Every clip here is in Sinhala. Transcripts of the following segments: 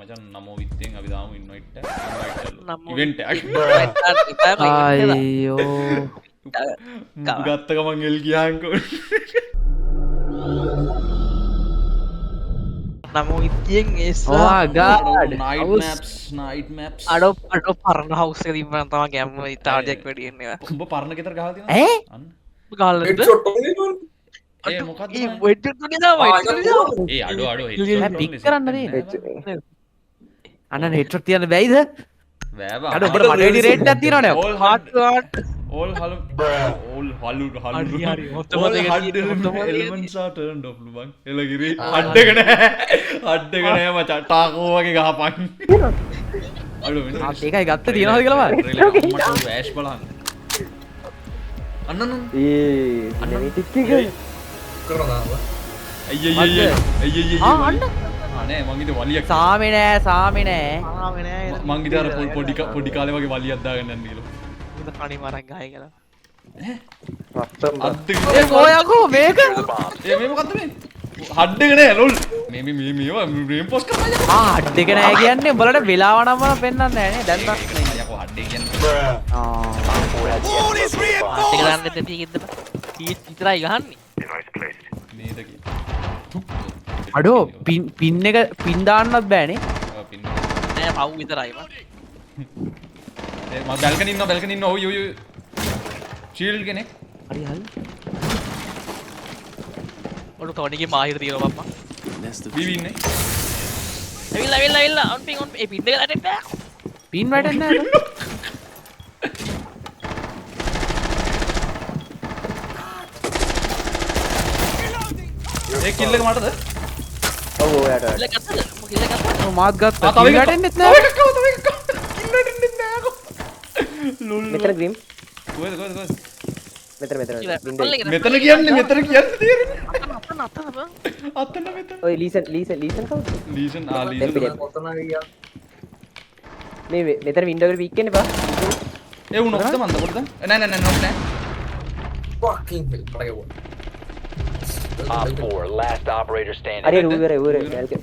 මචන් නමෝ විත්තෙන් අපි දාමු ඉන්වයිට් ඉවෙන්ට් එක අයියෝ ගත්ත ගමන් එල් ගියාන්කෝ නමෝ ඉතියෙන් නයිට් මැප්ස් අඩෝ පරණ හවුස් එක තිබ්බනම් තමයි ගැම්ම ඉතාලියක් වැඩි එන්නේ උඹ පරණ ගෙදර ගහලා තියෙනවද අන්න ගාලද ඒ මොකද්ද ඒ වෙඩ් තුනේ දාමයි ඒ අඩෝ පික් කරන්න නේ අන්න හෙඩ්ෂොට් තියන්න බැයිද බෑ අඩෝ ඔබට මට වැඩි රේට් එකක් තියෙනවනේ ඕල් හාට් all හලු හරි හරි all elements are turned off ලුබන් එලගිරි අඩ්ඩක නෑ මචං ටාකෝ වගේ ගහපන් අඩෝ මෙන්න ඒකයි ගත්ත තියනවද කියලා බලන්න මට වැෂ් බලන්න අන්න මේ ටික් එක අන්න අනේ මං ඉතින් වලියක් සාමේ නෑ මං ඉතින් අර පොඩි කාලේ වගේ වලියක් දාගෙන යන්න කියලා කණි මරක් ගහයි කියලා ඒ කොයකෝ මේක මේ මොකද්ද මේ හඩ් එක නෑ ලොල් මේවා රේන්ෆෝස් කරනවා හඩ් එක නෑ කියන්නේ උඹලට වෙලාව නම් මම පෙන්වන්නේ නෑ නේ දැන් නම් යකෝ හඩ් එක කියන්නේ ඒක ගන්න දෙපි කිද්ද පීස් විතරයි ගහන්නේ නේද කියලා අඩෝ පින් එක පින් දාන්නත් බෑනේ පින් නෑ පව් විතරයි මම මම බැල්කනි ඉන්න ඔය ෂීල්ඩ් කෙනෙක් හරි ඔන්න ටොනිගේ මාහිර තියෙනවා බම්මා බීවි ඉන්නේ ඇවිල්ලා ඔන් පින් ඒ පින් දෙක දැන් බෑ පින් වැටෙන්නේ නෑ ඒ කිල් එක මටද ඔව් ඔයාට කිල්ල ගත්තද කිල්ල ගත්තා මාත් ගත්තා තව පින් වැටෙන්නෙත් නෑ තව එකක් කිල් වැටෙන්නෙත් නෑ අකෝ ලොල් මෙතන ග්‍රීම් කොහෙද මෙතන මෙතන කියන්නේ තේරෙන්නේ අතන මෙතන ඔය ලීසන් කවුද ලීසන් මේ මෙතන වින්ඩෝ එකට පීක් වෙන්න බා ඒ උනොක්ද මන්ද පොඩ්ඩක් නෑ නොක් නෑ Op 4, last operator standing. අර ඌරේ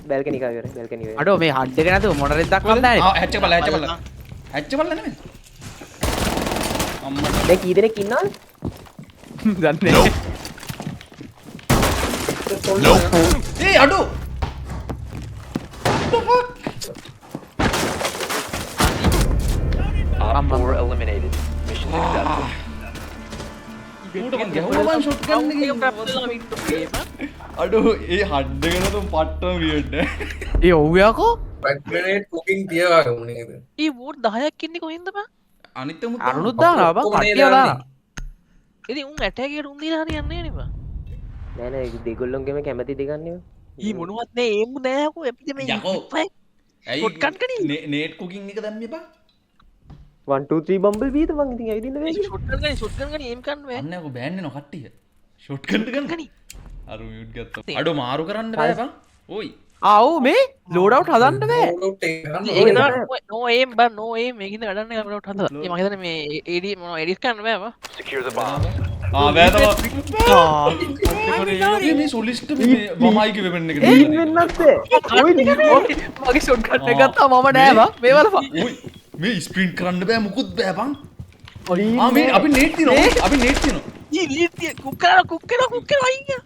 බැල්කනි කා ඉවරයි බැල්කනි ඉවරයි අඩෝ මේ හඩ් එක නැතුව මොනරෙත් දක්වන්න නෑනේ හැච්ච බල නෙමෙයි අම්මට දැන් කී දෙනෙක් ඉන්නවද දන්නේ ඒ අඩෝ Op 4 eliminated. Mission successful. ඌට මං ගැහුවා ෂොට් ගන්න අඩෝ ඒ හඩ් එක නේද පට්ටම වියර්ඩ් ඒ ඔව් යකෝ ග්‍රනේඩ් කුකින් තියවාගමු නේද ඒ වෝට් 10ක් ඉන්නේ කොහෙන්ද බං අනිත් උමුත් අරුණුත් දානවා බං කට්ටිය දානවා ඉතින් උන් ඇටැක් එකට උන් දීලා හරියන්නේ නෑ නේ බං නෑ නෑ දෙගොල්ලොන්ගෙම කැමති දෙගන්නේ ඊ මොනවත් නෑ ඒම් නෑකෝ අපිට මේ යකෝ. ඇයි ෂොට් ගන්න කනේ නේට් කුකින් එක දැම්ම එපා 1 2 3 බම්බල් බීද මං ඉතින් ඇවිදින්න වෙයි ෂොට් ගන්න ඒම් ගන්න බෑ අන්න යකෝ බෑන් වෙනවා කට්ටිය ෂොට් ගන්න ගනි අර මියුට් ගත්තා අඩෝ මාරු කරන්න බෑ බං ඕයි ආව් මේ ලෝඩ් අවුට් හදන්න බෑ ඒක තමයි නෝ ඒම් බං නෝ ඒම් මේකින්ද වැඩන්නේ නැහැ මට හදලා ඒ මම හිතන්නේ මේ AD මොන එඩිට් කරන්න බෑ බං Secure the bomb. බෑ තමයි මේ සොලිස්ට් මේ වමයි කිව්වෙ වෙන්න එක වෙන්නත් මගේ ෂොට් ගන්න එක ගත්තා මම නෑ බං මේ වලපන් ඕයි මේ ස්ප්‍රින්ට් කරන්න බෑ මුකුත් බෑ බං මේ අපි නේට් තියනවා ඊ ලීට් කුක් කරලා අයියා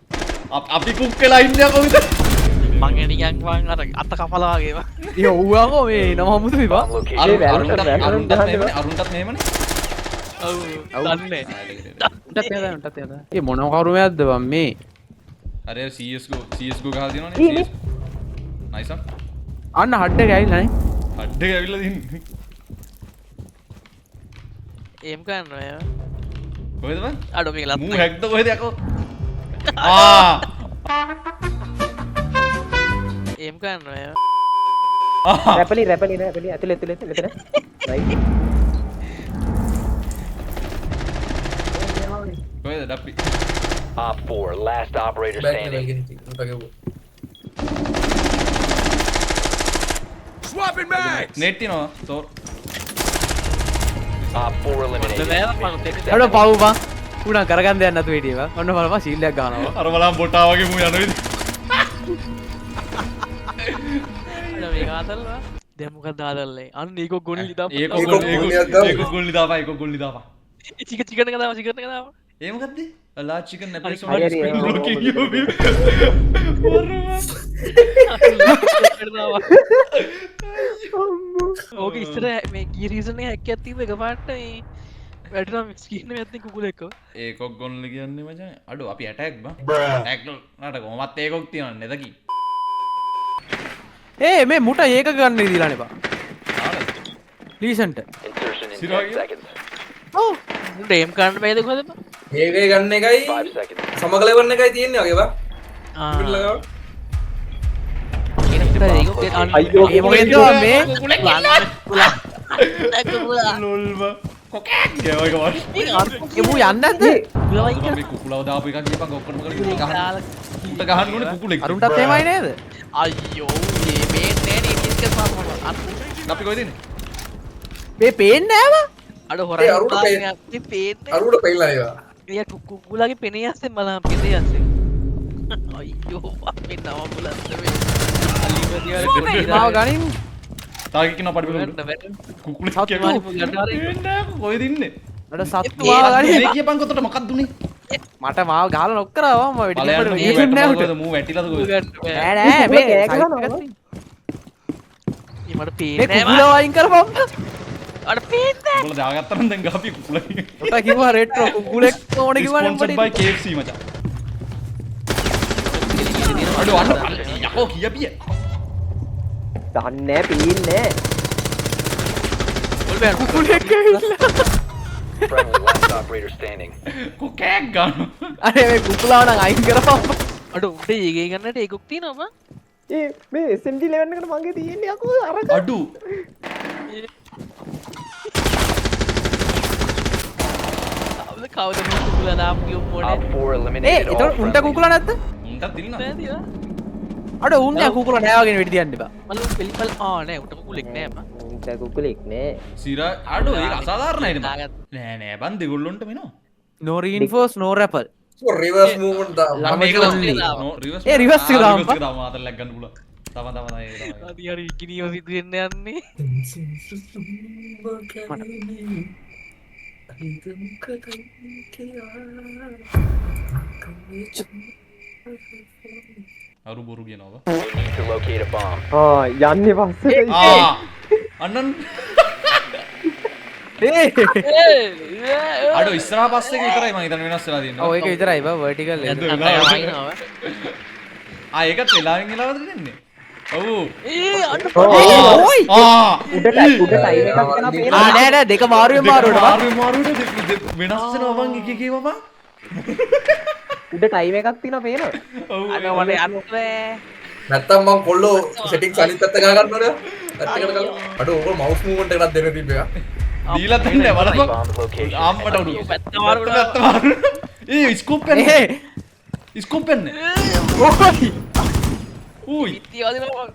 අපි කුක් කළා ඉන්නේ කොහෙද මං නිකන් වන් අර අත කපලා වගේ බං ඒ ඔව් යකෝ මේ නම හමුද මේ බං Bomb location. අරුන්ටත් මෙහෙමනේ ඔව් දන්නේ උන්ටත් යනවා ඒ මොන කරුමයක්ද බං මේ අර CS:GO ගහලා තියෙනවනේ නයිස් අන්න හඩ් එක ඇවිල්ලා නේ හඩ් එක ඇවිල්ලා තින්නේ ඒම් කරනවා යා කොහෙද බං අඩෝ මේක ලත් මූ හැක්ද කොහෙද යකෝ ඒම් කරනවා යා රැපලි ඇතුළේ මෙතන රයිට් කොහෙද ඩප්පි Op 4, last operator standing. නේට් තියනවා තෝර් Op 4 eliminated. Mission අඩෝ පව් බං උනා කරගන්න දෙයක් නැතුව හිටියේ බං ඔන්න බලපන් ෂීල්ඩ් එකක් ගන්නවා අර බලන් බොටා වගේ මූ යනවා අඩෝ මේක ආතල්වා දැම්මක දාදල්ලේ අන්න ඒක ගොනි දා ඒක ගොල්ලි දාපා ඒක ගොල්ලි දාපා චික චිකන කදාව චිකන කදාව ඒ මොකද්ද ලා චිකන් නැපේස් හරි, හරි, ස්පින් හරි. බ්ලොකින් යෝ ඕක ඉස්සර මේ ගිය රීසන් එක හැක්ක ඇතිව එක පාට වැටනම් ස්කීන ඇත්ති කුකුල එක්ක ඒකොක් ගොල්ල කියන්නේ මචං අඩු අපි ඇටැක් බං ඇටැක් නට කොහොමත් ඒකොක් තියන්නේ නැදකි ඒ මේ මුට ඒක ගන්න දීලා නේ බා ලීසන්ට Insertion in Siragi? 10 seconds. ඔව් මුට එම් කරන්න බෑද කොහද ඒකේ ගන්න එකයි 5 seconds. සමගලවන්න එකයි තියෙන්නේ වගේ බා අයියෝ ඒ මොකෙන්ද මේ ලොල් බං කොකක් ගේවයි කවස් එමු යන්න නැද්ද අපි කුකුලව දාපු එකක් ගිහපන් ඔක්කොම කරගෙන ගහන්න උට ගහන්න ඕනේ කුකුලෙක් අරුන්ටත් එහෙමයි නේද අයියෝ මේ නෑනේ ඉස්ක සාම අපි කොහෙද ඉන්නේ මේ පේන්නේ නෑව අඩ හොර ඒ අරුට පේන්නේ අරුට පෙන්නලා ඒවා එයා කුකුලාගේ පෙනේ යස්සේ බලන්න පෙනේ යස්සේ අයියෝ අපේ නම බුලත් මේ මාව ගනින් තාගේ කිනව පඩි බලන්න කුකුලෙක් සත්තු කියන්නේ කොහෙද ඉන්නේ අර සත්තු මාව ගනින් මේ කියපන් කොතට මොකක්ද උනේ මට මාව ගහලා නොක් කරාවා මම වෙඩි ඵලයන් දෙකට ගිහින් නෑ උට මූ වැටිලාද කොහෙද නෑ නෑ මේ කෑ සයිඩ් ගහනවා. එකක් මට මේ පේන්නේ කුකුල වයින් කරපම් අඩ පේන්නේ උඹලා දාගත්තා නම් දැන් ගහපි කුකුලයි උට කිව්වා රෙට්‍රෝ කුකුලෙක් ඕනේ කිව්වනේ Sponsored by KFC මචං අඩු අන්න යකෝ කියපිය දන්නේ පීන්නේ කුකුලෙක් ඇවිල්ලා Friendly last operator standing. කොකක් ගන්න අනේ මේ කුකුලාව නම් අයින් කරපම් අඩ උඩ ඒගේ ගන්නට ඒකුක් තියෙනවා ඒ මේ SMG 11 එකට මගේ තියෙන්නේ අකෝ අරක අඩු කවද මේ කුකුලා දාපු කියමු Op මොඩේ 4 ඒ eliminated all එතකොට උන්ට කුකුල නැද්ද උන්ට තිල්නා නේද අඩ උන්නේ කුකුල නෑ වගේ වෙඩි තියන්න එපා මල පිළිපල් නෑ උට කුකුලෙක් නෑ මම උන්ට කුකුලෙක් නේ සිරා අඩු ඒක අසාධාරණයි නෑ නෑ බන් දෙගොල්ලොන්ට මෙනවා no reinforce no rappel reverse movement දාමු ළම මේක only. රිවර්ස් ඒ reverse එක දාමු පා. දාමු ආතල් ලැග් ගන්න පුළුවන් තම තමයි ඒක තමයි අද හරි ඉකිනියෝ සිදු වෙන්න යන්නේ අරු බොරු කියනවා You need to locate a bomb. යන්නේ පස්සට අන්නන් ඒ අඩු ඉස්සරහා පස්සේ එක විතරයි මම හිතන්නේ වෙනස් වෙලා තියෙන්නේ ඔව් ඒක විතරයි බා vertical එක. ඒකත් වෙලාවෙන් වෙලාවද දෙන්නේ ඔව් ඕයි උඩ ටයිම් එකක් යනවා පේනවා නෑ නෑ දෙක මාරුවෙන් මාරුවට බා මාරුවට වෙනස් වෙනවා බං එක එක ඒවා බං උඩ ටයිම් එකක් තියෙනවා පේනවා ඔව් අද මට යන්නේ නැත්තම් මම කොල්ලෝ සෙටින්ග්ස් අනිත් පැත්ත ගහ ගන්නවද පැත්තකට ගලව අඩෝ ඕක මවුස් මූව්මන්ට් එකක් දෙන්න තිබ්බේ දීලා දෙන්නේ බලපන් Bomb location. ආම්මට උඩු පැත්ත මාරුවට පැත්ත මාරු ඒ ස්කෝප් පෙන්නේ ස්කෝප් පෙන්නේ ඕයි ඌයි තියවදිනවා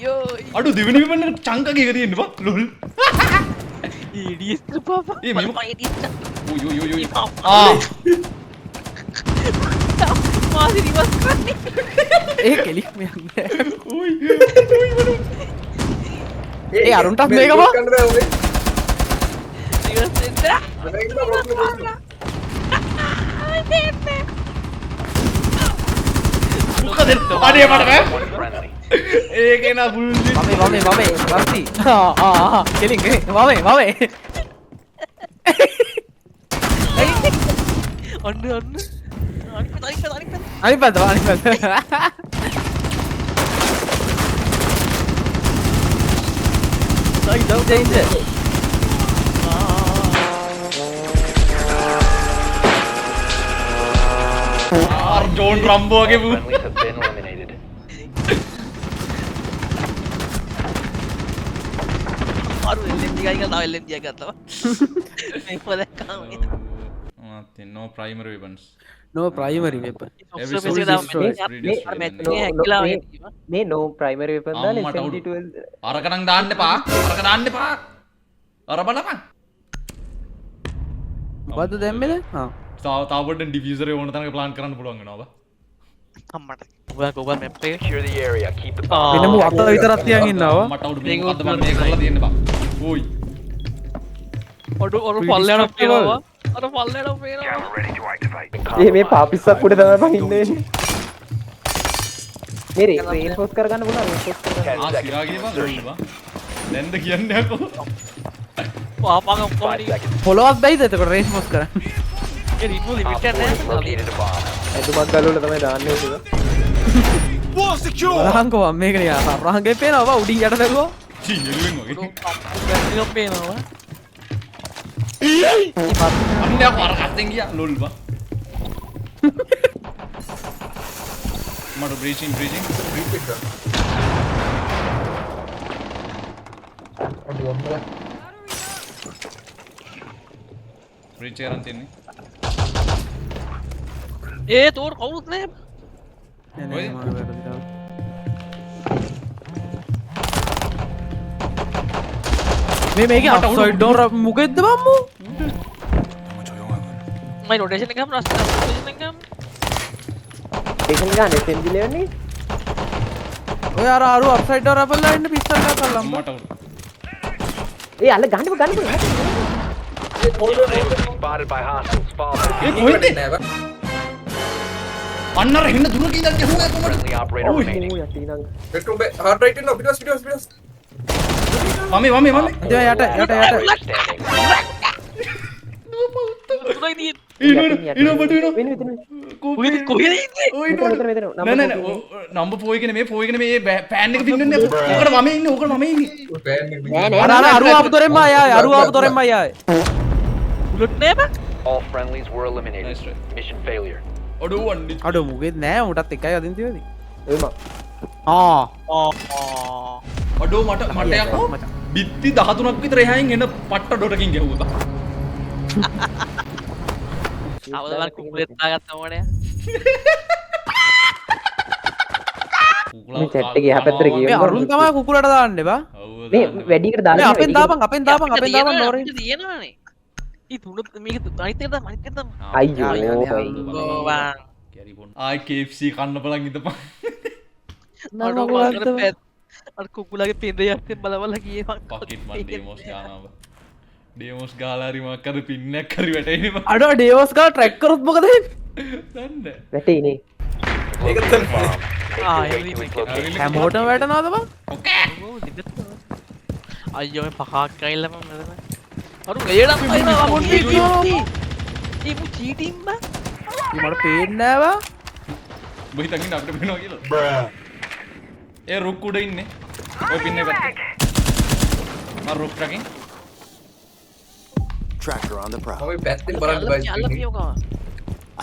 යෝ අඩු දෙවෙනි වෙන්න චංකක එක තියෙන්න බං ලොල් ඉඩියස් පාපා ඒ මෙම- ඉඩියස් ඌයි මාසි රිවර්ස් කරන්නේ ඒ කෙලික් මෙන්නේ ඌයි ඒ අරුන්ටත් මේක බා. ගන්න බෑ ඔබේ රිවර්ස් වෙන්න මේක ඉන්න ප්‍රොබ්ලම් මොකද අනේ මට බෑ One friendly. ඒකේ නා බුල්ලි වමේ රස්ටි කෙලික් වමේ ඔන්න අනිත් අනිත් පැත්ත don't change it. John Rambo වගේ බූ Friendlies have been eliminated. මාරු එල්ලෙන් දිගයි කියලා තව එල්ලෙන් දිගයි ගත්තා මේ පොදකම no primary weapons No primary weapon. Every ඔක්සෝ source මේක is තමයි destroyed. මේ හැකිලා මේ no primary weapon දාලා අම්මට SMG උඩු. 12 අරක නම් දාන්න එපා අරක දාන්න එපා අර බලපන් මොකද්ද දැම්මේද? ආ. තව පොඩ්ඩක් ඩිෆියුසර් එක ඕන තරම් ප්ලාන් කරන්න පුළුවන් වෙනවා බා අම්මට ඔබ මැප් එක Secure the area. Keep the Ah. bomb. වෙන මු අත විතරක් තියන් ඉන්නවා. මට උඩ මේ මොකද්ද මම මේ කරලා තියෙන්නේ බං. ඕයි. ඔඩු පල්ලයට පේනවා අර පල්ලයට පේනවා මේ පාපිස්සක් උඩ තමයි මං ඉන්නේ. මේ රේන්ෆෝස් කරගන්න පුළුවන් රේන්ෆෝස් කරගන්න. ආ සිරාගේ බං ලොල් බං. දැන්ද කියන්නේ යකෝ. පාපං ඔක්කොම 5 seconds. ෆොලෝවප් බැයිද එතකොට රේස් මොස් කරන්න. ඒ රිමූව් Op ලිමිට් 4 එක has located a bomb. ඇතුමක් ගලවල තමයි දාන්නේ ඒක. බලහන්කෝ මම මේක නිකන් සරහංගේ පේනවා බා උඩින් යට බැලුවා. චී එළුවෙන් වගේ. නෑ පේනවා අන්න යා පාර කත්තෙන් ගියා ලොල් බං. මට බ්‍රීචින් රිපීට් කරන්න. අඩු අම්මලා. බ්‍රීච් එකෙන් තියන්නේ. ඒ තෝර කවුරුත් නෑ නෑ නෑ මම වැරදිලා. මේකේ අප්සයිඩ් ඩෝර් මොකෙද්ද බම්මු? මයි රොටේෂන් එකම රොටේෂන් එකම ටේෂන් ගන්න SMG ලෙවන්නේ. ඔය අර අප්සයිඩ් ඩෝර් අපල්ලා ඉන්න පිස්තල් එකක් අල්ලන්න. මට උඩ. ඒ අල්ල ගන්නකො. Spotted by hostiles. Fall back. ඒ කොහෙන්ද? නෑ බං. අන්න අර හින්න දුරකින් ඉඳන් ගැහුවා කොහමද? Friendly operator remaining. ඕ යටි නං. බෙඩ්රූම් බේ හાર્ඩ් රයිට් ඉන්නවා පිටස්. මම ඉතින් යට Operator standing. තුනයි තියෙන්නේ ඉනෝ බට ඉනෝ වෙන විදින. කොහෙද කොහෙද ඉන්නේ ඔය මෙතන මෙතන. නෑ නෑ නම්බර් 4 එකනේ මේ 4 එකනේ මේ පෑන් එක පින්නන්නේ ඔකට මම ඉන්නේ ඔකට මම ඉන්නේ නෑ අර අරු ආපු දොරෙන්ම ආයේ අරු ආපු දොරෙන්ම ආයේ. බුලට් නෑ බං All friendlies were eliminated. Nice try. Mission failure. ඔඩෝ වන්නේ අඩෝ මුගෙත් නෑ උටත් එකයි අදින් තියෙන්නේ. එම. ආ ඔඩෝ මට යකෝ බිත්ති 13ක් විතර එහායින් එන පට්ට ඩොටකින් ගැහුවා අවදවල් කුකුලෙත් දාගත්තා මොනේ මේ chat එකේ එහා පැත්තට ගියමු. මේ අරුන් තමයි කුකුලට දාන්නේ බා. මේ වැඩිකට මේ දාලා අපෙන් දාපන් නෝරේ. තියෙනවානේ ඊ තුන මේක අනිත් එක තමයි අනිත් එක තමයි අයියෝ බං කැරි පොන් ආයි KFC කන්න බලන් ඉඳපන් අර කුකුලගේ පින්දේ යත්තේ බලවල ගියේ මං පොකට් මන් ඩෙමොස් ගානවා ඩෙමොස් ගාලා හරි මොකක් කර පින්නක් හරි වැටෙන්නේ බං අඩෝ ඩේවස් ගාලා ට්‍රැක් කරොත් මොකද වෙන්නේ? දන්නේ වැටේනේ. ඒක Locate තමයි. the bomb. Ah, Make your way yeah, to its yeah. location. හැමෝටම වැටෙනවද බං? අයියෝ මේ පහක් කයිල්ල මම නේද අරු ගේඩම් අයිනවා මොන් වීඩියෝ ඊ මු චීටින් බං මට පේන්නේ නෑ බං. ඔබ හිතන් ඉන්න අපිට වෙනවා කියලා ඒ රුක් උඩ ඉන්නේ ඔය පින්නේ පැත්තේ මම රුක් රකින් Tracker on the prowl. මම පැත්තෙන් බලන්න බයි. අල්ල පියෝකව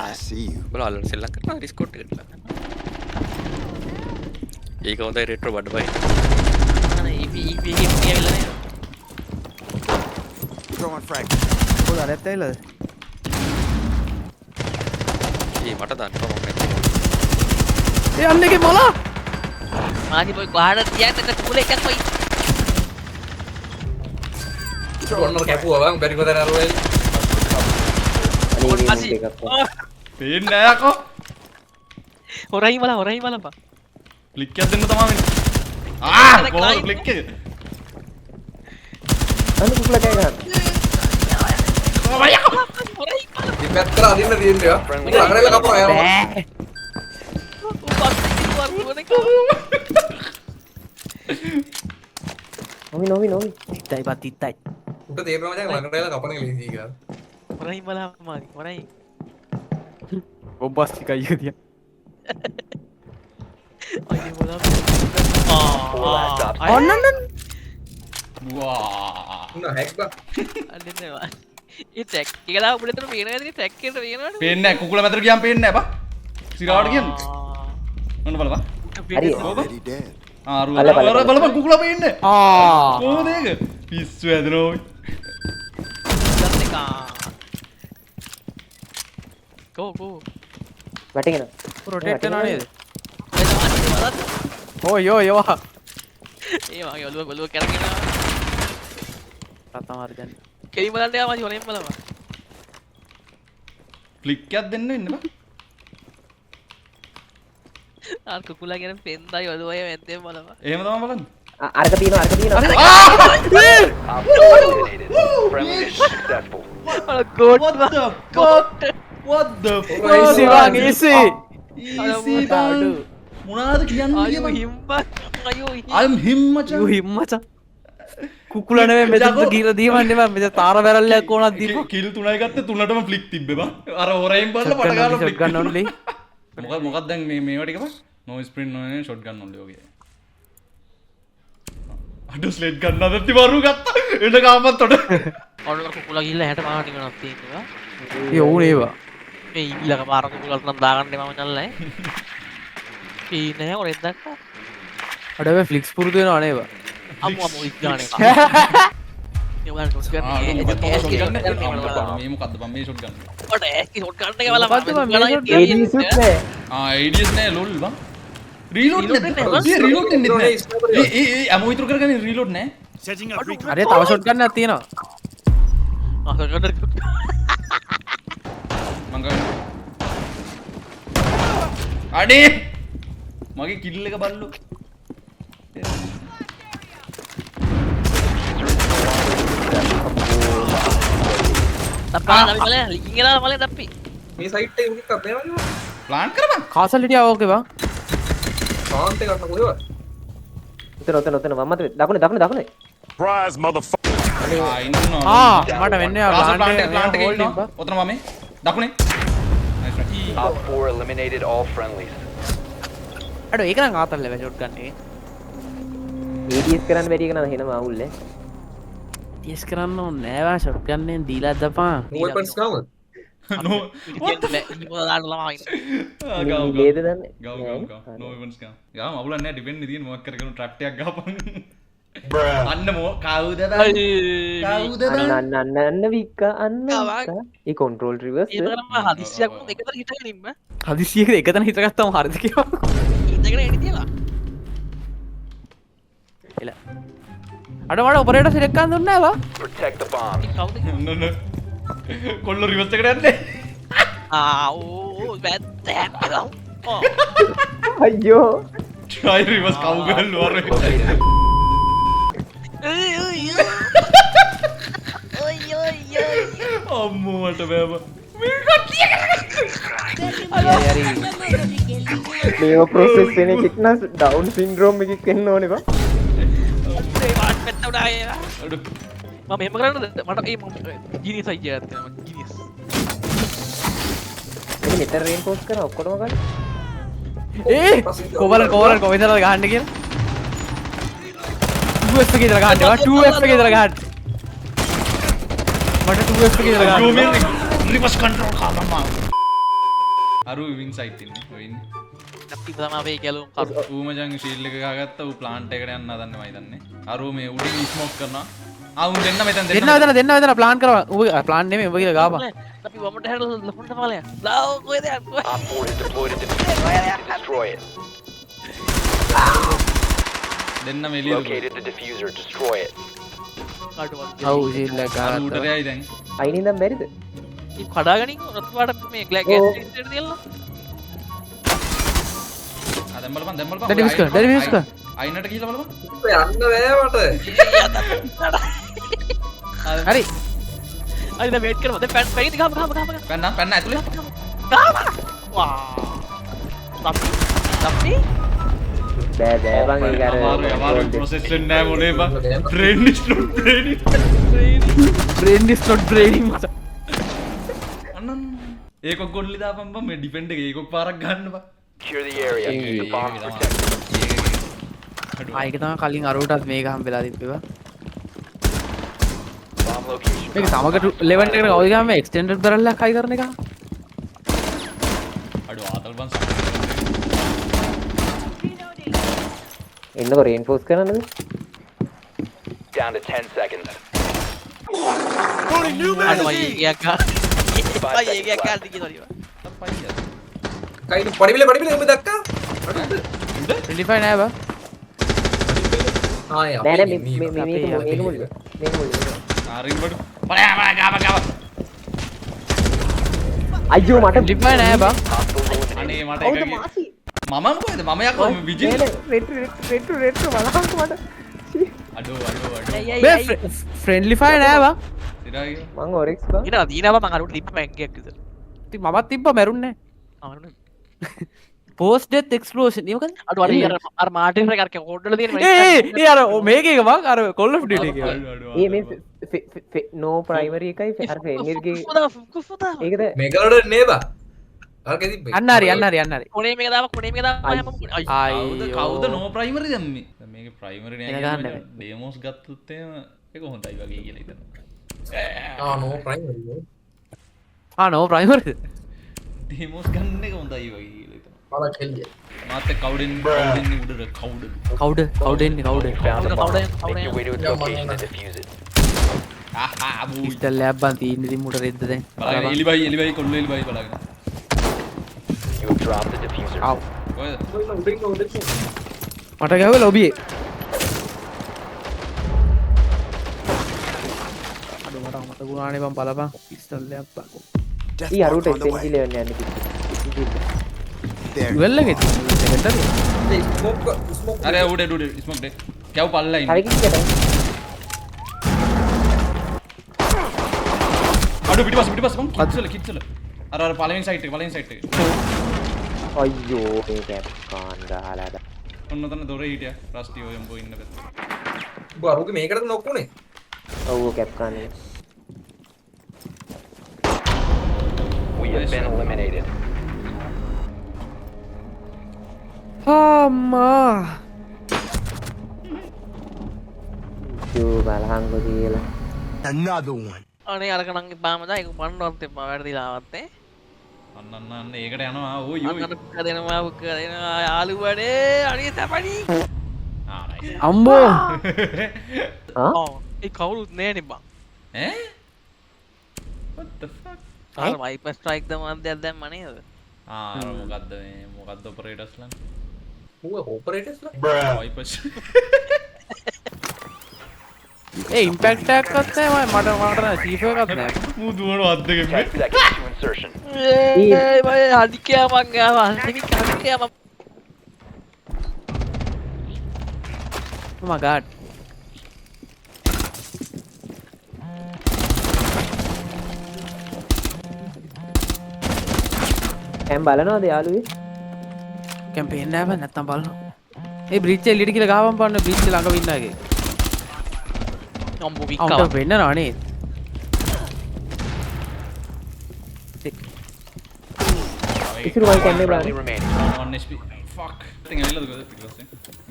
I see you. බල අල්ලන සෙල්ලම් කරනවා ඩිස්කෝඩ් එකට දාන්න. ඒක හොඳයි රෙට්‍රෝ බඩ බයි. අනේ ඊපී එකේ ඇවිල්ලා නේද Throwing frag. කොහොමද අරත් ඇවිල්ලාද? ඒ මට දාන්න කොහොමද? ඒ අන්නේගේ මොලා. මාදි බොයි ගහඩ තියන්නේ කුකුල එකක් කොයි ඔන්න කැපුවා බං බැරි කොතන අර වෙයි. අනේ මේ අසි දෙකක්. පේන්නේ නැහැ යකෝ හොරයි මල බං ක්ලික් එකක් දෙන්න තමයි වෙන්නේ ආ කොහොමද ක්ලික් එක අන්න කුකුල කෑ ගන්න. හොරයි මල මේ පැත්තට අදින්න තියෙන්නේ ආ. අරගෙන කපනවා යා. නොමි. තිත්තයි බා තිත්තයි. උට තේරෙනවා මචං ළඟට කපන එක ලීසි කියලා. හොරයි මල මාදි හොරයි බොම්බස් ටිකයි යදියා. අයියේ මොලා Last stop. ඔන්නන්න. වා උන හැක් බං. අන්නෙනවා ඒ ටැක් එක දාලා උඹලතර පේනවද ටැක් එකට පේනවද පේන්නේ නැහැ කුකුල මැදට ගියාම පේන්නේ නැහැ බා සිරාවට කියන්නේ ඔන්න බලපන් හරි. Already dead. ආරු අල්ල බලපන්. බලපන් කුකුල පේන්නේ ආ. කොහොමද ඒක පිස්සු ඇදනෝ කෝ වැටගෙන. රොටේට් කරනවා නේද? ඒ ඔය යවා. වගේ ඔලුව කරගෙන රතම අරගෙන. කෙලින් බලන්න යා මාදි හොරෙන් බලපන් ක්ලික් එකක් දෙන්න වෙන්න බා ආ කුකුලා කියන පෙන්දයි ඔළුවය වැද්දෙන් බලපන්. එහෙම තමයි බලන්න. අරක තියෙනවා Op 4 eliminated. Friendly mission successful. අර ගෝඩ් What the fuck? What the fuck? easy bang easy Easy bang. මොනවාද කියන්නේ අයෝ බං? හිම්බක් අයෝ I'm him මචං. you him මචං කුකුලා නෙමෙයි මෙතන ගිහලා දීවන්නේ බං මෙතන තාර බැරල්ලයක් ඕනක් දීපන් කිල් 3යි ගත්තේ 3ටම ෆ්ලික් තිබ්බේ බං. අර හොරයින් බලලා පට ගාලා ෆ්ලික් ගන්න ඕනේ මොකක්ද දැන් මේවා ටික බං? නෝ ස්ප්‍රින්ට් නෝ ෂොට් ගන්න ඕනේ ඔගේ. අඩු ස්ලෙඩ් ගන්න නැති වරු ගත්තා. එන්න ගාමත් උඩ. ඔන්න කුකුලා ගිහලා 60 මාන ටිකක් තියෙනවා. ඒ ඕනේ ඒවා මේ ඊළඟ පාර කුකුලට නම් දාගන්න මම නල්ලයි. නෑ ඔරෙත් දැක්කා. අඩ මේ ෆ්ලික්ස් පුරුදු වෙනවා නේද අම්මු අම්මු ඉස්ගානේ. ඒ වගේ ෂොට් ගන්න. මේ මොකද්ද බං මේ ෂොට් ගන්න. ඔට ඇස්කි ෂොට් ගන්න එක බලන්න. මොකද්ද බං මේ ෂොට් ADS උත් නෑ ADS නෑ ලොල් බං. රීලෝඩ් නෑ. රීලෝඩ් දෙන්නේ නෑ. ඒ අමු විතර කරගන්නේ රීලෝඩ් නෑ. අරේ තව ෂොට් ගන්නක් තියෙනවා ආ ෂොට් ගන්න. මං ගන්න. අඩේ මගේ කිල් එක බල්ලෝ. තප්පා අපි බලන්න ලිකින් ගලා බලන්න තප්පි. මේ සයිට් එකේ මොකක්ද මේ වගේ ප්ලාන් කරපන්. කාසල් හිටියා ඕකේ බං ශාන්ත ගන්න කොහෙවත් උතන මම මත දකුණේ ඉන්නවා. මට වෙන්නේ ආ ප්ලාන්ට් එකේ ඉන්නවා. ඔතන මම දකුණේ. Op 4 eliminated all friendlies. අඩ ඒක නම් ආතල් ලෙවල් ෂොට් ගන්න එක ADS කරන්න බැරි එක නම් එහෙම අවුල්නේ ටිස් කරන්න ඕනේ නෑ වා ෂොට් ගන්නෙන් දීලා දපන් weapons ගාව No. what the දාන්න ළමයි. ගාව ලේද දන්නේ ගාව no events ගාව. යාම අවුලක් නෑ ඩිපෙන්ඩ් ඉතින් මොකක් කරගෙන ට්‍රැප් එකක් ගහපන්. අන්න කවුද බං? කවුද බං? අන්න වික්කා අන්න වික්කා ඒ කන්ට්‍රෝල් රිවර්ස් ඒතරම හදිස්සියක් වුණ එකතර හිටගෙන ඉන්න. හදිසියක එකතන හිතගත්තම හරිද කියලා ඉඳගෙන එඩි තියලා. එල අඩ මට ඔපරේටර් සිලෙක්ට් කරන්න දුන්නේ නෑ වා Protect the bomb. කවුද? no. කොල්ල රිවර්ස් එකට යන්නේ. ඕ වැද්දක්. ඔව්. අයියෝ try reverse cowgirl war. අම්මෝ මට බෑම. මේව ප්‍රොසෙස් වෙන එකක් නම් ඩවුන් සින්ඩ්‍රෝම් එකක් වෙන්න ඕනේ බං ඒ වාට් පෙත්ත උඩ ආයේ. අඩු මම එහෙම කරන්නද? මට ඒ ජීනියස් අයියා ගත්තා මම ජීනියස්. ඒක මෙතන රේන්ෆෝස් කරා ඔක්කොම ගන්න ඒ කොවල කොහෙන්ද ගහන්න කියලා 2F එකේ ඉඳලා ගහන්න ඒවා 2F එකේ ඉඳලා ගහන්න මට 2F එකේ ඉඳලා ගහන්න රිවර්ස් කන්ට්‍රෝල් කරපම්මා. අරු වින් සයිට් ඉන්නේ. ඔය ඉන්නේ. අපි තමයි අපේ ගැලුම් කරු. ඌ මචං ෂීල්ඩ් එක ගහගත්තා. ඌ ප්ලාන්ට් එකට යන්න හදන්නේ මම හිතන්නේ. අරු මේ උඩින් ස්මෝක් කරනවා. ආ උන් දෙන්න මෙතන දෙන්න ප්ලාන් කරවා ඔබ ප්ලාන් නෙමෙයි ඔබ කියලා ගාපන් අපි වමට හැරලා ලොකුට පාලයක්. ලාව කොහෙද යන්නේ? Op 4 has deployed a diffuser to destroy it. දෙන්න මෙලියද. Located the diffuser. Destroy it. ඔව් ජීල්ලා අරු උඩට යයි දැන්. අයිනින් නම් බැරිද මේ කඩාගනින් රතු පාට මේ ගෑස් සිලින්ඩර් දෙල්ල. ආ දැන් බලපන් දැන් බලපන්. දැන් ඩිවිස් කර අයිනට ගිහලා බලපන්. යන්න බෑ මට හරි අයිද වේට් කරමු. දැන් පැන් ගහමු. පැන්න ඇතුලේ. වා. තප්පි. බෑ බං ඒක අර අමාරු ප්‍රොසෙස් වෙන්නේ නැහැ මොනේ බං. brain is not braining. brain is not braining අනන් ඒකක් ගොල්ලි දාපන් බං මේ ඩිෆෙන්ඩ් එක ඒකක් පාරක් ගන්න බං. Secure the area. Keep the bomb protected. ආ ඒක තමයි කලින් අරුවටත් මේක හම්බෙලා තිබ්බේවා Bomb location. මේක සමග 11 එකට කවුද ගාම මේ එක්ස්ටෙන්ඩඩ් බරල්ලක් හයි කරන එක අඩු ආතල් බං. එන්නකො රේන්ෆෝස් කරන්නද Down to 10 seconds. අන්න වයි එකක් ගන්න. වයි එකක් ගන්න කිව්වා. කයින් පඩිවිල එමෙ දැක්කා 25 නෑ බා ආ යා නෑ නෑ මේක මුල්ල ආරින් බඩු. බලයා ගාව. අයියෝ මට 25 නෑ බා අනේ මට එක මම මොකද මම යකෝ විජිල් රෙට්ටු බලහංක මට අඩෝ ෆ්‍රෙන්ඩ්ලි ෆයර් නෑ බං. සිරායි මං ඔරෙක්ස් බං ඉතින් දීනවා මං අරුට තිබ්බ මැග්ගයක් විතර. ඉතින් මමත් තිබ්බා මැරුන්නේ අරුණ පෝස්ට් ඩෙත් එක්ස්ප්ලෝෂන් ඒක මොකද? අඩු අර මාටින් එක අර කෝඩ්වල තියෙන ඒ අර මේක එක බං අර කොල් ඔෆ් ඩියුටි එක. ඒ මේ නෝ ප්‍රයිමරි එකයි අර ෆෙමිල්ගේ ඒකද මේකලට නේද අරක තිබ්බේ අන්න හරි කොනේ මේක දාව කොනේ මේක දාව කවුද නෝ ප්‍රයිමරි දැම්මේ දැන් මේක ප්‍රයිමරි නෑ එන ගන්න කියන්නේ ඩෙමෝස් ගත්තොත් එහෙම ඒක හොඳයි වගේ කියලා හිතනවා නෝ ප්‍රයිමරි නෝ ප්‍රයිමරි ඩෙමෝස් ගන්න එක හොඳයි වගේ කියලා හිතනවා මල කෙල්ලිය මාත් කවුඩෙන් උඩට කවුඩ කවුද එන්නේ කවුද? Found the bomb. Make your way to its location and defuse it. ආහා බූයි ඉස්තල් ලැබ් බං තියෙන්නේ ඉතින් මුට රෙද්ද දැන්. බලන්න එලිබයි කොල්ල එලිබයි බලන්න You have dropped the diffuser. ආව්. කොහෙද මට ගැහුවේ ලොබියේ. අඩෝ මට අමතක වුණානේ බං බලපන් ඉස්තල් ලැබ් බං. Death e mark අරුට on the way. එසෙන්ජිල යන්නේ යන්නේ There. ඩුවල් එකේ සෙකන්ඩරි. ස්මෝක් අර උඩ ස්මොක් දෙක් කැව් පල්ලා ඉන්න හරි කිච්චට අඩු පිටිපස්ස මං කිච්චල අර පළවෙනි සයිට් එක අයියෝ මේ කැප් කාන් ගහලාද ඔන්න තන දොරේ හිටියා රස්ටි ඔය යම්බෝ ඉන්න පැත්ත බරුගේ මේකටද නොක්කුනේ ඔව් cap කාන්නේ We have been eliminated. අම්මා. යෝ බලහංග කියලා Another one. අනේ අරක නම් ඉබාමද ඒක පන්නවත් එපා වැරදිලාවත් අන්න ඒකට යනවා ඕයි අන්න දෙනවා බුක් දෙනවා යාළුවනේ අනේ සැපණි ආ නයිස් අම්බෝ. ඔව් ඒ කවුරුත් නෑනේ බං ඈ what the fuck අර වයිපර් ස්ට්‍රයික් දමන්දයක් දැම්ම නේද ආ මොකද්ද ඔපරේටර්ස්ලා ඌ ඔපරේටර්ස්ලා වයිපර්ස් ඒ ඉම්පැක්ට් එකක් නෑ මට සීෆ් එකක් නෑ. මූ දුවන අද්දගෙන් 10 seconds to insertion. ඒ මම හදිකියා මං ගාවා හදිකියා මම Oh my god. හැම් බලනවද යාළුවේ කැම්පේන් නෑ බං නැත්තම් බලනවා. ඒ බ්‍රිජ් එක එළියට කියලා ගාවම් පන්න බ්‍රිජ් එක ළඟ වින්නගේ. අම්බු අවුට් වික්කවා වෙන්නනවා නේද? ඉතින් මම කන්නේ Friendly බලන්න remaining. 1 HP fuck ඉතින් ඇවිල්ලාද කොහෙද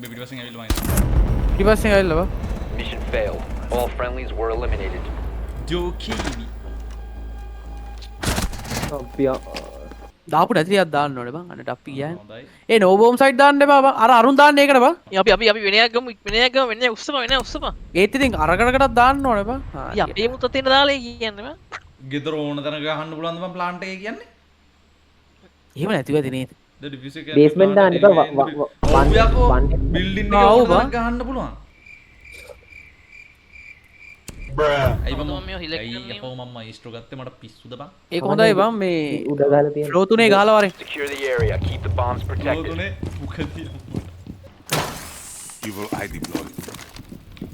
පිටිපස්සෙන් ඇවිල්ලා මයින් ඊපස්සේ ආවිල්ලා බං. Mission failed. All friendlies were eliminated. ජෝකීවි අපියා දාපු නැති ටිකක් දාන්න ඕනේ බං. අන්න ඩප්පි ගියා. හොඳයි ඒ නෝ බෝම් සයිඩ් දාන්න එපා බං. අර අරුන් දාන්න ඒකට බං. අපි වෙනයක් ගමු වෙනයක් උස්සපා ඒත් ඉතින් අරකටකටත් දාන්න ඕනේ බං. යි අපේ මුත්තත් තියෙන දාලා කියන්නේ බං ගෙදර ඕන තැනක ගහන්න පුළුවන් මම ප්ලාන්ට් එකේ කියන්නේ එහෙම නැතිව ඇති නේද? ද ඩිෆියුසර් එක බේස්මන්ට් දාන්න එපා බිල්ඩින් එක ඔව් ඕන බං. තැනක ගහන්න පුළුවන් ඇයි මම මම මේ හිලෙක් ඇයි කරන්නේ. අපෝ මම ඉස්ට්‍රෝ ගත්තේ මට පිස්සුද බං ඒක හොඳයි බං මේ උඩ ගහලා තියෙන ෆ්ලෝ තුනේ ගහලා වරෙන්. Secure the area. Keep the bombs protected. ලෝතුනේ මොකද Evil ID block.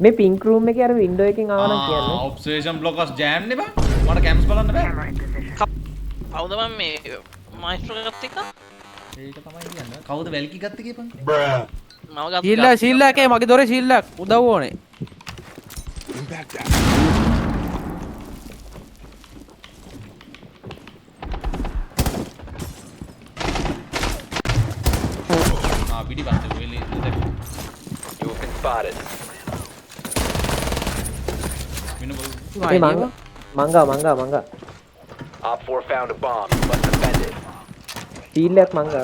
මේ පින්ක් රූම් එකේ අර වින්ඩෝ එකෙන් ආවනම් කියන්නේ ඔබ්සර්වේෂන් බ්ලොකස් ජෑම් නේ බං මට කැම්ස් බලන්න බෑ කවුද මම මේ මායිස්ට්‍රෝ ගත්ත එක ඒක තමයි කියන්නේ කවුද වැල්කි ගත්තේ කියපන් මම ගත්ත ශීල්ලා එකේ මගේ දොරේ ශීල්ලක් උදව් ඕනේ. Impact that. පිටිපස්සේ වෙලේ You have been spotted. A මංගා Op 4 found a bomb. You must defend it. සීල්ලයක් මංගා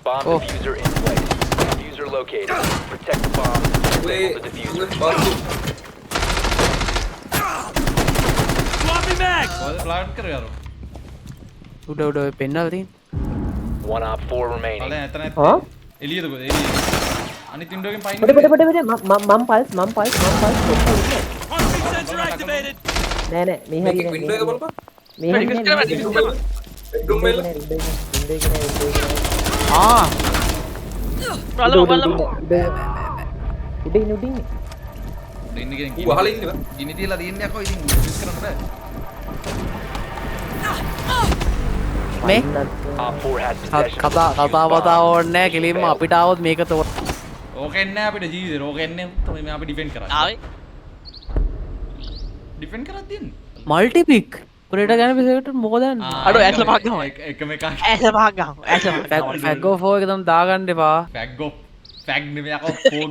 Bomb Oh. diffuser in place. Diffuser located. Protect the bomb. ඌේ Disable the diffuser. බස්තු කොහෙද ප්ලාන්ට් කරේ අර උඩ උඩ ඔය පෙන්නලා තියෙන. One Op 4 remaining. බලන්න එතන හා එළියද කොහෙද එළිය අනිත් වින්ඩෝ එකෙන් පයින් පොඩ මම් පල්ස් නෑ නෑ මේ හරිය මේකේ වින්ඩෝ එක බලපන් මේ හරිය බෙඩ්රූම් එක ආ උඩින් ඉන්න කෙනෙක් ඌ අහලා ඉන්නේ බා. ගිනි තියලා තියන්නේ අකෝ ඉතින් මිස් කරන්න බෑ. මේ Op 4 has possession. කතා ඕනේ නැහැ කෙලින්ම අපිට આવොත් මේක තෝර ඕකෙන් නෑ අපිට ජීවිතේ ඕකෙන් නේ තමයි මේ අපි ඩිෆෙන්ඩ් කරන්නේ. ආවේ ඩිෆෙන්ඩ් කරත් දෙන්නේ. මල්ටි පික් ප්‍රේට ගැන පිසකට මොකද අඩෝ ඇස්ල පහක් ගහමු. එකම එකක්. ඇස්ල පහක් ගහමු. ඇස්ල පහක් ගහමු. ෆැගෝ ෆෝ එක තමයි දාගන්න එපා ෆැග්ගෝ ෆැග් නෙමෙයි අකෝ ෆෝන්.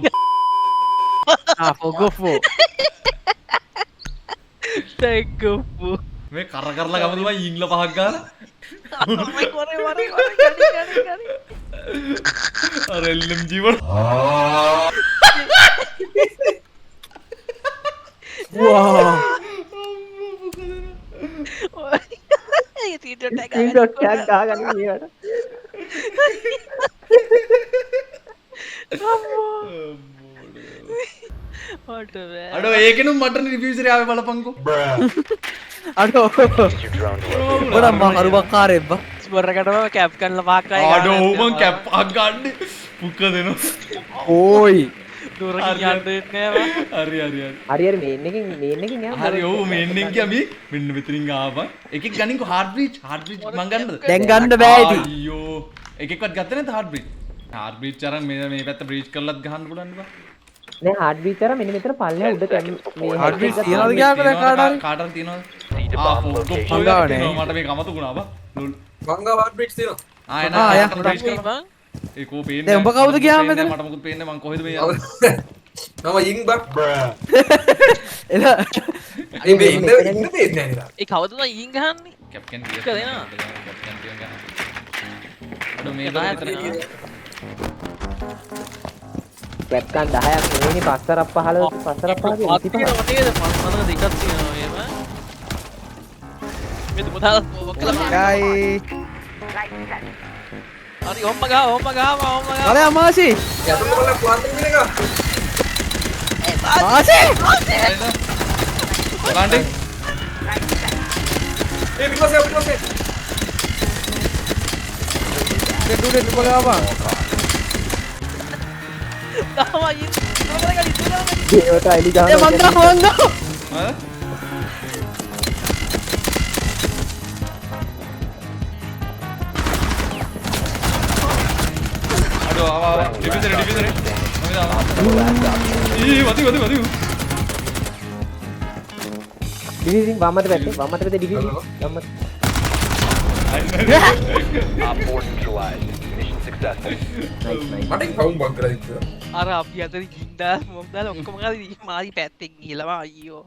ෆොගෝ ෆෝ තෙක්කපු. මේ කර කරලා ගම තමයි ඉංග්ල පහක් ගාලා. මම කරේ වරේ ගඩි. අර එල්ලම් ජීවන. වා ඒ තීටෝ ටැග් ඩොට් ටැග් ගහගන්න මේකට අඩෝ ඒකෙනුම් මට රිවියුස් ආවේ බලපන්කෝ. අඩෝ Use your drone to locate ගොඩක් මම අරුබක්කාරෙබ්බ ස්පොරකටම කැප් කරලා පහක් අය අඩෝ මං කැප් පහක් ගන්න පුක්ක දෙනවා. ඕයි දුර කියන්න දෙන්නේ හරි හරි මේන් එකකින් යන්න හරි ඔව් මෙන්නෙන් ගියා මෙන්න මෙතනින් ආවා. එකෙක් ගනින්කෝ හાર્ඩ් බ්‍රීච් මං ගන්නද? දැන් ගන්න බෑ ඉතින් අයියෝ එකෙක්වත් ගත්තේ නැද්ද හાર્ඩ් බ්‍රීච්? හાર્ඩ් බ්‍රීච් අරන් මේ පැත්ත බ්‍රීච් කරලත් ගහන්න පුළුවන් නේද? නේ හાર્ඩ් බීට් එක මෙන්න මෙතන පල්ලෙහා උඩ මේ හાર્ඩ් බීට් තියනවද කියලා කාට හරි තියනවද? See the bomb location. හංගාවනේ. මට මේක අමතකුණා බා. ලොල්. මංගා වාඩ් බ්‍රිඩ්ජ් තියෙනවා. ආ එන ආ, යා. බ්‍රීච් කරනවා. ඒකෝ පේන්නේ. දැන් උඹ කවුද ගියාම මෙතන? මට මොකුත් පේන්නේ මං කොහෙද මේ යන්නේ? මම ඉං බා. එල ඒ මේ ඉන්න දෙන්නේ නැහැ නේද? ඒ කවුද ඊන් ගහන්නේ? කැප්ටන් එක දෙනවා. කැප්ටන් කියන ගන්න. අඩෝ මේක නායක විතර දෙනවා. කැප්ටන් 10ක් නෙවෙයි පස්සරක් පහල පස්සරක් පහල පත් තියෙනවා නේද? මම දෙකක් තියෙනවා එහෙම. මේ දුමතාල ඔක්කොම ගයි හරි ඔම්ම ගහ. අර අමාසි යතුරු බලලා ප්ලාන්ටින් මිල එක. මාසි බලන්න. ඒ පිටපස්සේ. දෙඩුඩේ බලවා ගහමයි. නෝමරේ ගලි තුනම. ඒවට අයිලි ගහනවා ඒ මංගා හා? අඩෝ ආවා ඩිවිසරේ මම ආවා. ඊ වදි. ඩිවිසින් වමට පැත්තේ ඩිවිසින් වමට Op 4 neutralized. Mission successful. මට කවුම් බක් කරලා ඉතින්. අර අපි අතර ගින්දා මොම් දාලා ඔක්කොම ගාලා මාරි පැත්තෙන් ගිහලා අයියෝ.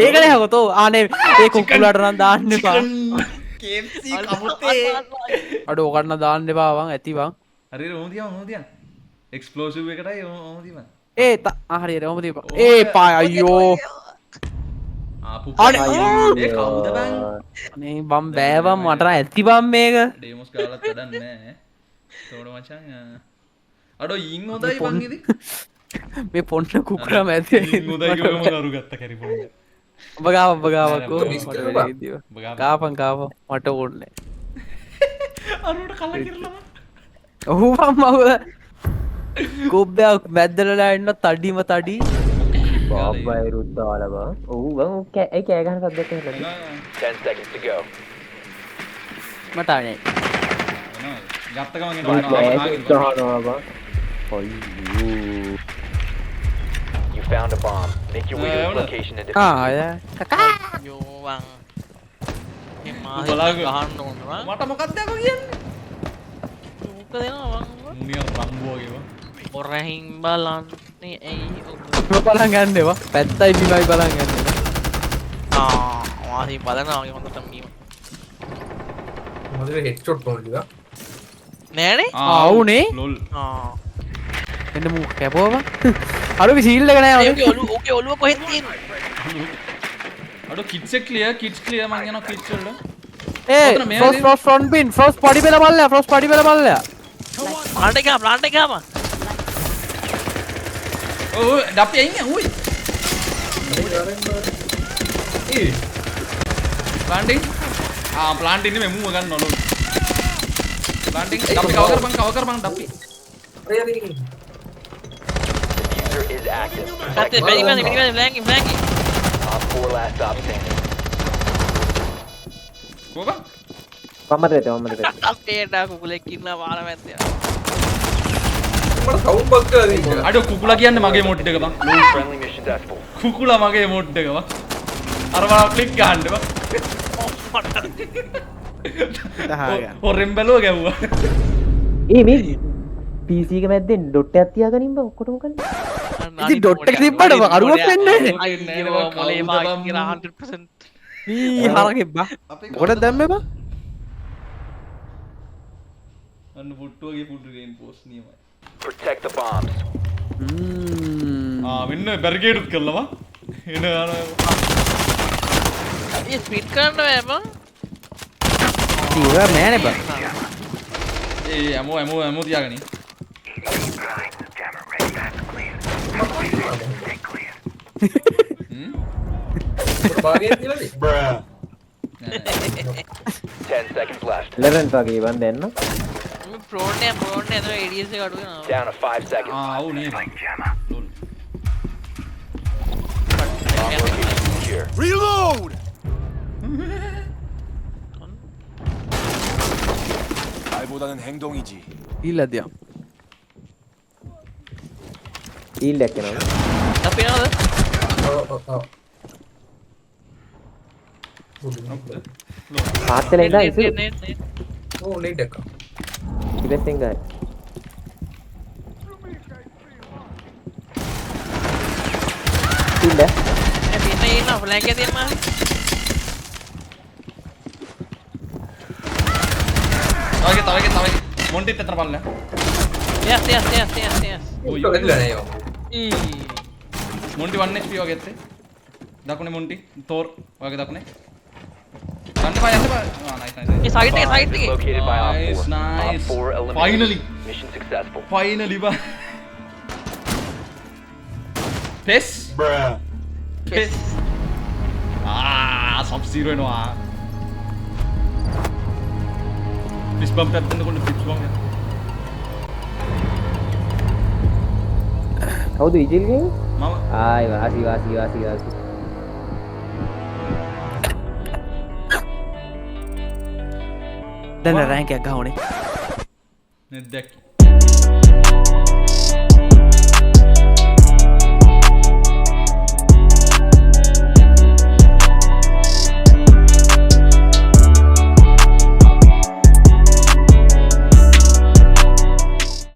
ඒකනේ හකොතෝ ආනේ ඒ කුකුලට නම් දාන්න එපා KFC කමුතේ. අඩෝ ඔකට දාන්න එපා වන් ඇති වන් හරියට ඕම තියන්. එක්ස්ප්ලෝසිව් එකටයි ඕම තියන්. ඒ හරියට ඔහොම දීපන් ඒ පා අයියෝ ආපු අනේ ඒ කවුද බං? අනේ බම් බෑවම් මට නම් ඇති බම් මේක ඩෙමොස් කාලත් වැඩක් නැහැ. තෝඩ මචං. අඩෝ යින් හොඳයි බං ඉතින්. මේ පොන්න කුකුලම ඇති යින් හොඳයි කියලා මම අරු ගත්ත කැරි පොන්න. ඔබ ගාවකෝ මිස් මට කරපන්. වැඩේ දීව. කාපන් මට ඕනේ අරුට කල්ලා කිරලා. ඔහු බම් මව කොබ්බයක් මැද්දලලා ඉන්න තඩිම තඩි බාබ්බයි රුද්දාලා බා ඔව් බං ඒ කෑ ගහන සද්දයක් ඇහෙන්නේ 10 seconds to go. මට අනේ ගත්ත ගමන් ගහනවා බා අයියෝ You found a bomb. Make your way to its location and defuse. ආ යෝ වන්. මේ මාරි බලාගන්න. ගහන්න ඕනවා. මට මොකක්ද යකෝ කියන්නේ? මොකද එනවා වන්. මුනිය රම්බෝ වගේ වා. ඔරහින් බලන්නේ ඇයි ඔබ? බලන් ගන්න ඒවා පැත්තයි බිමයි බලන් ගන්න ඒවා මාරි බලනවා වගේ හොඳටම ගීම. මොකද හෙඩ්ෂොට් මොකද? නෑනේ? ආවුනේ ලොල්. එන්න මූ කැපුවම අර විසිල් එක නෑ ඕකේ ඔළුව කොහෙද තියෙන්නේ? අඩෝ කිඩ්ස් එක ක්ලියර් මං යනවා කිඩ්ස් වලට. ඒ ෆ්‍රොස්ට් පින් ෆ්‍රොස්ට් පඩි බෙල මල්ලයා ප්ලාන්ට් එක ගාම. ඔව් ඩප්පි අයින් උයි. ඒ ප්ලාන්ටින් ප්ලාන්ටින් නේ මම ගන්න ඕන. ප්ලාන්ටින් ඩප්පි කව කරපන් ඩප්පි. Diffuser is active. Kate bagi flanking Op 4 last stop standing. කොහොමද? වම්මට වෙත. අපේට කුකුලෙක් ඉන්නවා මාර මැද්දේ මට සවුන්ඩ් බග් කරලා දෙන්න. අඩෝ කුකුලා කියන්නේ මගේ මොට් එක බං. Friendly mission successful. කුකුලා මගේ මොට් එක බං. අර බලන්න ක්ලික් ගහන්න බං. හොරෙන් බැලුව ගැව්වා. මේ PC එක මැද්දෙන් ඩොට් එකක් තියාගනින් බං ඔක්කොටම කන්නේ. ඉතින් ඩොට් එක තිබ්බට අරුවක් වෙන්නේ නැහැ. අයියෝ මොලේ මාක් කියලා 100% මේ හරකෙ බා. මොකටද දැම්මේ බා? අන්න පුට්ටුවගේ පුටු ගේම් පෝස්ට් නියමයි. Protect the bombs. මෙන්න බැරිකේඩුත් කරලා එන ඒ ස්පීඩ් කරන්න බෑ බං ඉතින් ඒවා නෑනේ බා. ඒ ඇමෝ තියාගනි. භාගයෙන් තියලාද? Bruh. 10 seconds left. 11 වගේ වන් දෙන්න. මේ ප්‍රෝන් එක අතන ADS එක අඩු වෙනවා Down to 5 seconds. ඔව් නේ බං. Bomb location secure. Reload! 말보다는 행동이지. ඊළදියා. ඊල් එකක් එනවා. අපේනවද ඔව්. පාත්තල ඉඳලා ඉසු ඕ නේඩ් එක. ඉබෙස්ෙන් ගන්න. ඊල් මේ පින්න ඉන්න ෆ්ලෑන්ක් එකේ තියෙන මාළි තව එක මොන්ටිත් අතර බලන්න. yes ඒක වෙලා නෑ යෝ. මොන්ටි 1 HP වගේ ඇත්තේ. දකුණේ මොන්ටි තෝර් වගේ දකුණේ. ගන්න බය යන්න බය. නයිස්. මේ සයිඩ් එකේ Located by Op 4. Nice. Op 4 eliminated. Finally. Mission successful. Finally බා. පෙස්. Bruh. පෙස්. සබ් zero එනවා. පිස් බම්ප් එකක් දෙන්නකො පිස් බම්ප් එක. කවුද ඉජිල් ගේ? මම ආයි වාසි. දැන් රෑන්ක් එකක් ගහවනේ. නෙත් දැක්ක.